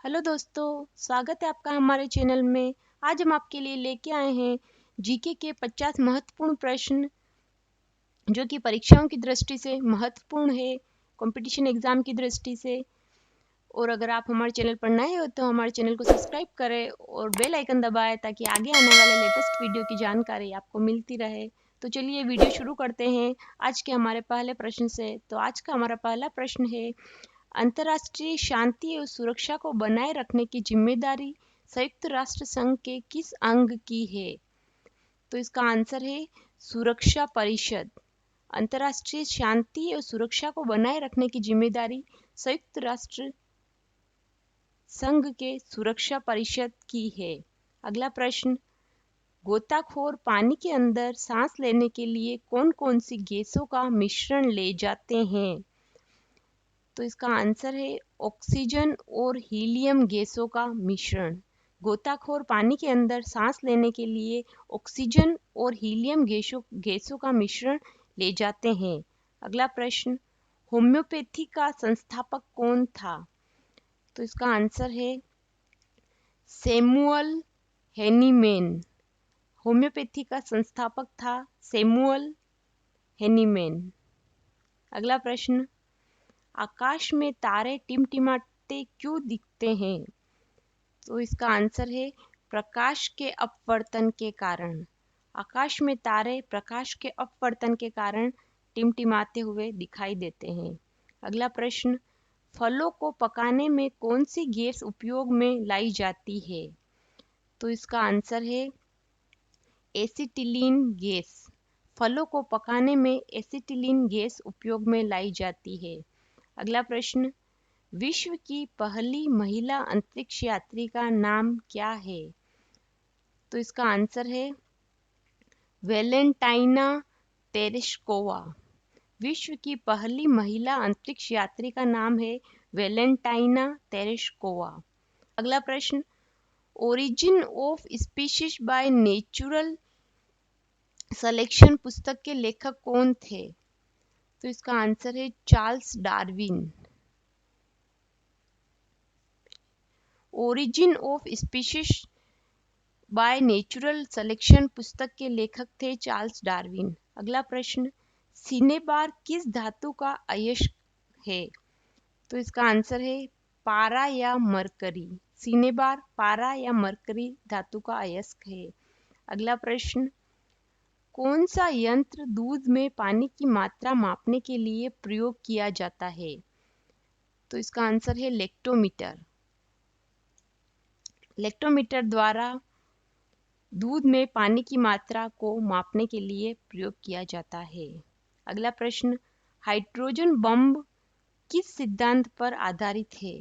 Hello दोस्तों, स्वागत है आपका हमारे चैनल में। आज हम आपके लिए लेके आए हैं जीके के 50 महत्वपूर्ण प्रश्न जो कि परीक्षाओं की दृष्टि से महत्वपूर्ण है, कंपटीशन एग्जाम की दृष्टि से। और अगर आप हमारे चैनल पर नए हो तो हमारे चैनल को सब्सक्राइब करें और बेल आइकन दबाएं ताकि आगे आने वाले लेटेस्ट वीडियो की जानकारी आपको मिलती रहे। तो चलिए वीडियो शुरू करते हैं आज के हमारे पहले प्रश्न से। तो आज का हमारा पहला प्रश्न है, अंतर्राष्ट्रीय शांति और सुरक्षा को बनाए रखने की जिम्मेदारी संयुक्त राष्ट्र संघ के किस अंग की है? तो इसका आंसर है सुरक्षा परिषद। अंतर्राष्ट्रीय शांति और सुरक्षा को बनाए रखने की जिम्मेदारी संयुक्त राष्ट्र संघ के सुरक्षा परिषद की है। अगला प्रश्न, गोताखोर पानी के अंदर सांस लेने के लिए कौन कौन सी गैसों का मिश्रण ले जाते हैं? तो इसका आंसर है ऑक्सीजन और हीलियम गैसों का मिश्रण। गोताखोर पानी के अंदर सांस लेने के लिए ऑक्सीजन और हीलियम गैसों का मिश्रण ले जाते हैं। अगला प्रश्न, होम्योपैथी का संस्थापक कौन था? तो इसका आंसर है सैमुअल हैनीमैन। होम्योपैथी का संस्थापक था सैमुअल हैनीमैन। अगला प्रश्न, आकाश में तारे टिमटिमाते क्यों दिखते हैं? तो इसका आंसर है प्रकाश के अपवर्तन के कारण। आकाश में तारे प्रकाश के अपवर्तन के कारण टिमटिमाते हुए दिखाई देते हैं। अगला प्रश्न, फलों को पकाने में कौन सी गैस उपयोग में लाई जाती है? तो इसका आंसर है एसिटिलीन गैस। फलों को पकाने में एसिटिलीन गैस उपयोग में लाई जाती है। अगला प्रश्न, विश्व की पहली महिला अंतरिक्ष यात्री का नाम क्या है? तो इसका आंसर है वेलेंटाइना तेरेश्कोवा। विश्व की पहली महिला अंतरिक्ष यात्री का नाम है वेलेंटाइना तेरेश्कोवा। अगला प्रश्न, origin of species by natural selection पुस्तक के लेखक कौन थे? तो इसका आंसर है Charles Darwin. Origin of species by natural selection पुस्तक के लेखक थे चार्ल्स डार्विन। अगला प्रश्न, सिनेबार किस धातु का अयस्क है? तो इसका आंसर है पारा या मरकरी। सिनेबार पारा या मरकरी धातु का अयस्क है। अगला प्रश्न, कौन सा यंत्र दूध में पानी की मात्रा मापने के लिए प्रयोग किया जाता है? तो इसका आंसर है लेक्टोमीटर। लेक्टोमीटर द्वारा दूध में पानी की मात्रा को मापने के लिए प्रयोग किया जाता है। अगला प्रश्न, हाइड्रोजन बम किस सिद्धांत पर आधारित है?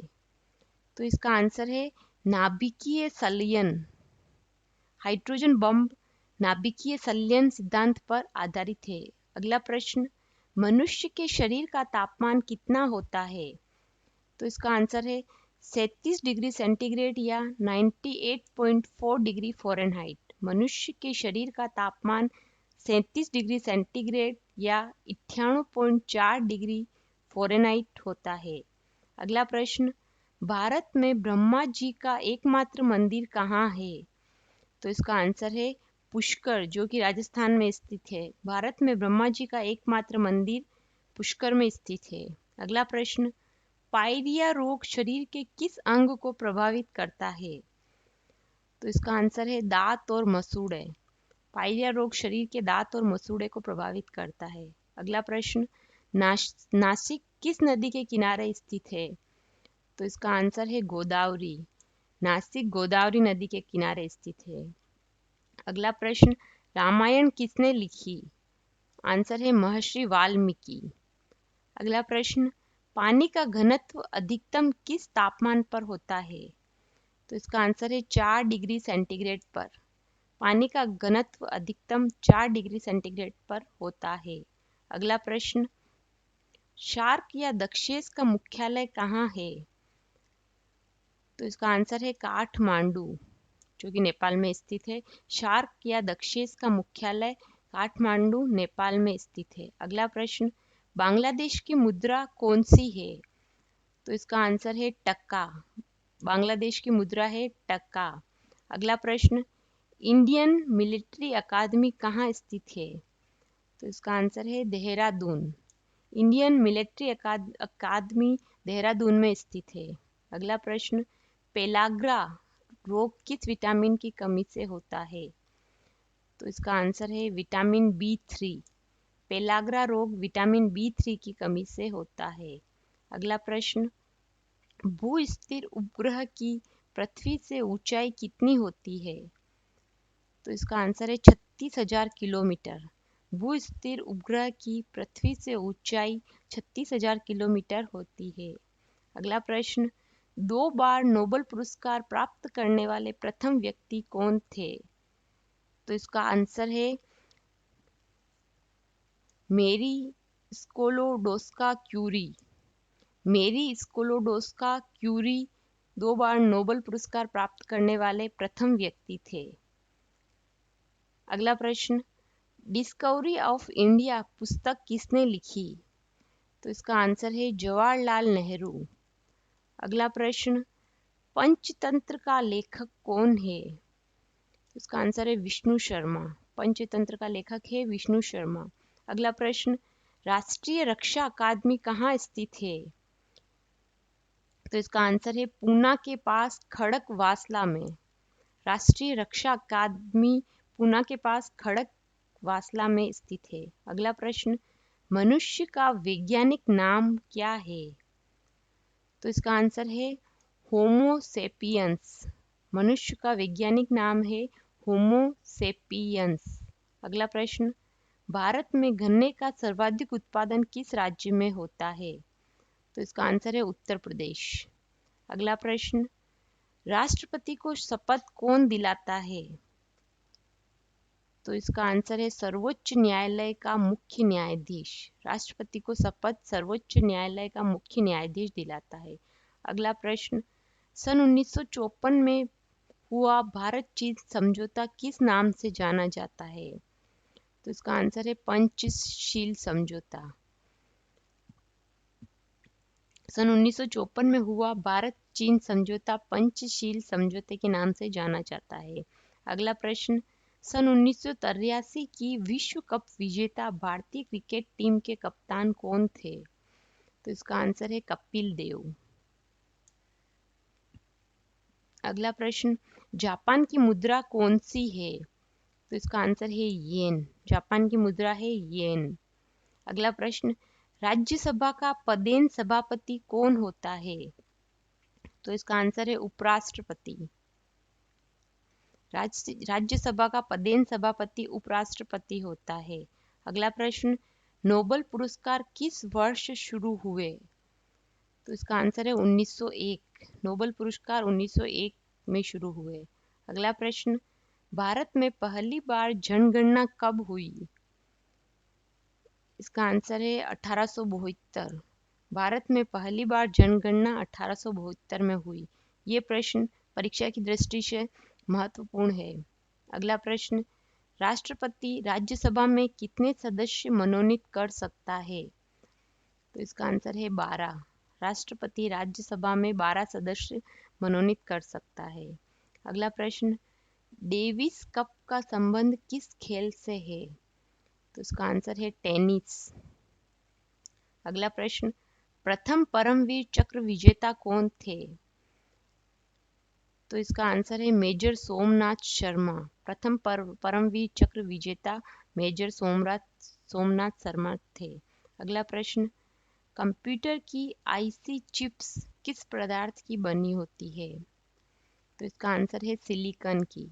तो इसका आंसर है नाभिकीय संलयन। हाइड्रोजन बम नाभिकीय संलयन सिद्धांत पर आधारित है। अगला प्रश्न, मनुष्य के शरीर का तापमान कितना होता है? तो इसका आंसर है 37 डिग्री सेंटीग्रेड या 98.4 डिग्री फ़ारेनहाइट। मनुष्य के शरीर का तापमान 37 डिग्री सेंटीग्रेड या 98.4 डिग्री फ़ारेनहाइट होता है। अगला प्रश्न, भारत में ब्रह्मा जी का एकमात्र मंदिर कहाँ है? तो इसका आंसर है पुष्कर, जो कि राजस्थान में स्थित है। भारत में ब्रह्मा जी का एकमात्र मंदिर पुष्कर में स्थित है। अगला प्रश्न, पायरिया रोग शरीर के किस अंग को प्रभावित करता है? तो इसका आंसर है दांत और मसूड़े। पायरिया रोग शरीर के दांत और मसूड़े को प्रभावित करता है। अगला प्रश्न, नासिक किस नदी के किनारे स्थित है? तो इसका आंसर है गोदावरी। नासिक गोदावरी नदी के किनारे स्थित है। अगला प्रश्न, रामायण किसने लिखी? आंसर है महर्षि वाल्मीकि। अगला प्रश्न, पानी का घनत्व अधिकतम किस तापमान पर होता है? तो इसका आंसर है 4 डिग्री सेंटीग्रेड पर। पानी का घनत्व अधिकतम 4 डिग्री सेंटीग्रेड पर होता है। अगला प्रश्न, शार्क या दक्षेस का मुख्यालय कहाँ है? तो इसका आंसर है काठमांडू, जो कि नेपाल में स्थित है। शार्क या दक्षेस का मुख्यालय काठमांडू नेपाल में स्थित है। अगला प्रश्न, बांग्लादेश की मुद्रा कौन सी है? तो इसका आंसर है टका। बांग्लादेश की मुद्रा है टका। अगला प्रश्न, इंडियन मिलिट्री अकादमी कहाँ स्थित है? तो इसका आंसर है देहरादून। इंडियन मिलिट्री अकादमी देहरादून में स्थित है। अगला प्रश्न, पेलाग्रा रोग किस विटामिन की कमी से होता है? तो इसका आंसर है विटामिन बी3। पेलाग्रा रोग विटामिन बी3 की कमी से होता है। अगला प्रश्न, भू-स्थिर उपग्रह की पृथ्वी से ऊंचाई कितनी होती है? तो इसका आंसर है 36,000 किलोमीटर। भू-स्थिर उपग्रह की पृथ्वी से ऊंचाई 36,000 किलोमीटर होती है। अगला प्रश्न, 2 बार नोबेल पुरस्कार प्राप्त करने वाले प्रथम व्यक्ति कौन थे? तो इसका आंसर है मेरी स्कोलोडोस्का क्यूरी। मेरी स्कोलोडोस्का क्यूरी 2 बार नोबेल पुरस्कार प्राप्त करने वाले प्रथम व्यक्ति थे। अगला प्रश्न, डिस्कवरी ऑफ इंडिया पुस्तक किसने लिखी? तो इसका आंसर है जवाहरलाल नेहरू। अगला प्रश्न, पंचतंत्र का लेखक कौन है? इसका आंसर है विष्णु शर्मा। पंचतंत्र का लेखक है विष्णु शर्मा। अगला प्रश्न, राष्ट्रीय रक्षा अकादमी कहाँ स्थित है? तो इसका आंसर है पूना के पास खड़क वासला में। राष्ट्रीय रक्षा अकादमी पूना के पास खड़क वासला में स्थित है। अगला प्रश्न, मनुष्य का वैज्ञानिक नाम क्या है? तो इसका आंसर है होमो सेपियंस। मनुष्य का वैज्ञानिक नाम है होमो सेपियंस। अगला प्रश्न, भारत में गन्ने का सर्वाधिक उत्पादन किस राज्य में होता है? तो इसका आंसर है उत्तर प्रदेश। अगला प्रश्न, राष्ट्रपति को शपथ कौन दिलाता है? तो इसका आंसर है सर्वोच्च न्यायालय का मुख्य न्यायाधीश। राष्ट्रपति को शपथ सर्वोच्च न्यायालय का मुख्य न्यायाधीश दिलाता है। अगला प्रश्न, सन 1954 में हुआ भारत चीन समझौता किस नाम से जाना जाता है? तो इसका आंसर है पंचशील समझौता। सन 1954 में हुआ भारत चीन समझौता पंचशील समझौते के नाम से जाना जाता है। अगला प्रश्न, सन 1983 की विश्व कप विजेता भारतीय क्रिकेट टीम के कप्तान कौन थे? तो इसका आंसर है कपिल देव। अगला प्रश्न, जापान की मुद्रा कौन सी है? तो इसका आंसर है येन। जापान की मुद्रा है येन। अगला प्रश्न, राज्यसभा का पदेन सभापति कौन होता है? तो इसका आंसर है उपराष्ट्रपति। राज्यसभा का पदेन सभापति उपराष्ट्रपति होता है। अगला प्रश्न, नोबेल पुरस्कार किस वर्ष शुरू हुए? तो इसका आंसर है 1901। नोबेल पुरस्कार 1901 में शुरू हुए। अगला प्रश्न, भारत में पहली बार जनगणना कब हुई? इसका आंसर है 1872। भारत में पहली बार जनगणना 1872 में हुई। ये प्रश्न परीक्षा की दृष्टि से महत्वपूर्ण है। अगला प्रश्न, राष्ट्रपति राज्यसभा में कितने सदस्य मनोनीत कर सकता है? तो इसका आंसर है 12। राष्ट्रपति राज्यसभा में 12 सदस्य मनोनीत कर सकता है। अगला प्रश्न, डेविस कप का संबंध किस खेल से है? तो इसका आंसर है टेनिस। अगला प्रश्न, प्रथम परमवीर चक्र विजेता कौन थे? तो इसका आंसर है मेजर सोमनाथ शर्मा। प्रथम परमवीर चक्र विजेता मेजर सोमनाथ शर्मा थे। अगला प्रश्न, कंप्यूटर की आईसी चिप्स किस पदार्थ की बनी होती है? तो इसका आंसर है सिलिकॉन की।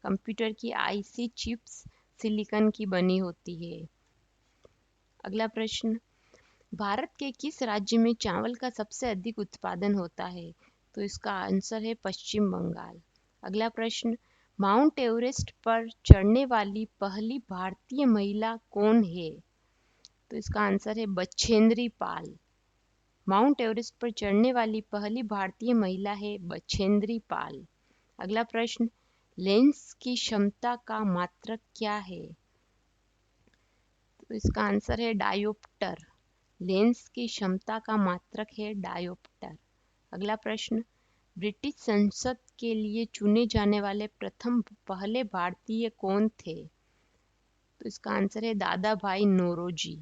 कंप्यूटर की आईसी चिप्स सिलिकॉन की बनी होती है। अगला प्रश्न, भारत के किस राज्य में चावल का सबसे अधिक उत्पादन होता है? तो इसका आंसर है पश्चिम बंगाल। अगला प्रश्न, माउंट एवरेस्ट पर चढ़ने वाली पहली भारतीय महिला कौन है? तो इसका आंसर है बछेंद्री पाल। माउंट एवरेस्ट पर चढ़ने वाली पहली भारतीय महिला है बछेंद्री पाल। अगला प्रश्न, लेंस की क्षमता का मात्रक क्या है? तो इसका आंसर है डायोप्टर। लेंस की क्षमता का मात्रक है डायोप्टर। अगला प्रश्न, ब्रिटिश संसद के लिए चुने जाने वाले पहले भारतीय कौन थे? तो इसका आंसर है दादा भाई नौरोजी।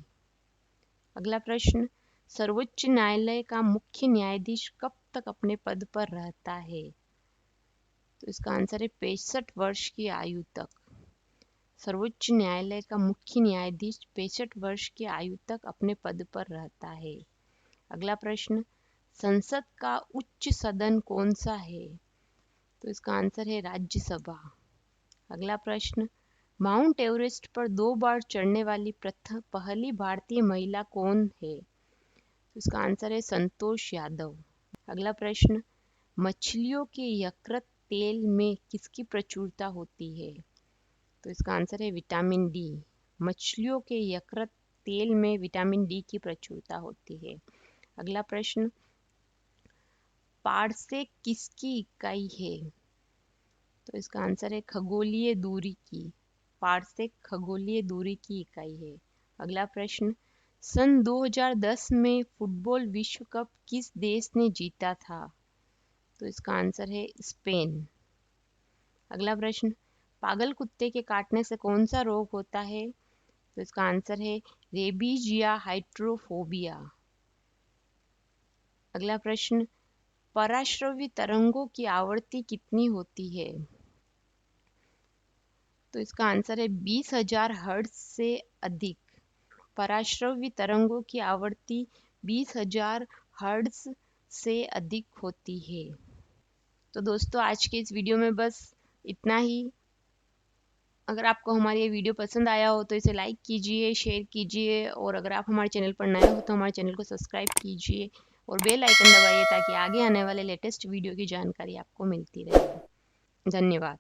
अगला प्रश्न, सर्वोच्च न्यायालय का मुख्य न्यायाधीश कब तक अपने पद पर रहता है? तो इसका आंसर है 65 वर्ष की आयु तक। सर्वोच्च न्यायालय का मुख्य न्यायाधीश 65 वर्ष की आयु तक अपने पद पर रहता है। अगला प्रश्न, संसद का उच्च सदन कौन सा है? तो इसका आंसर है राज्यसभा। अगला प्रश्न, माउंट एवरेस्ट पर 2 बार चढ़ने वाली पहली भारतीय महिला कौन है? तो इसका आंसर है संतोष यादव। अगला प्रश्न, मछलियों के यकृत तेल में किसकी प्रचुरता होती है? तो इसका आंसर है विटामिन डी। मछलियों के यकृत तेल में विटामिन डी की प्रचुरता होती है। अगला प्रश्न, पारसेक किसकी इकाई है? तो इसका आंसर है खगोलीय दूरी की। पारसेक खगोलीय दूरी की इकाई है। अगला प्रश्न, सन 2010 में फुटबॉल विश्व कप किस देश ने जीता था? तो इसका आंसर है स्पेन। अगला प्रश्न, पागल कुत्ते के काटने से कौन सा रोग होता है? तो इसका आंसर है रेबीज या हाइड्रोफोबिया। अगला प्रश्न, पराश्रवी तरंगों की आवृत्ति कितनी होती है? तो इसका आंसर है 20,000 हर्ट्ज से अधिक। पराश्रवी तरंगों की आवृत्ति 20,000 हर्ट्ज से अधिक होती है। तो दोस्तों, आज के इस वीडियो में बस इतना ही। अगर आपको हमारी ये वीडियो पसंद आया हो तो इसे लाइक कीजिए, शेयर कीजिए, और अगर आप हमारे चैनल पर नए हो तो हमारे चैनल को सब्सक्राइब कीजिए और बेल आइकन दबाइए ताकि आगे आने वाले लेटेस्ट वीडियो की जानकारी आपको मिलती रहे। धन्यवाद।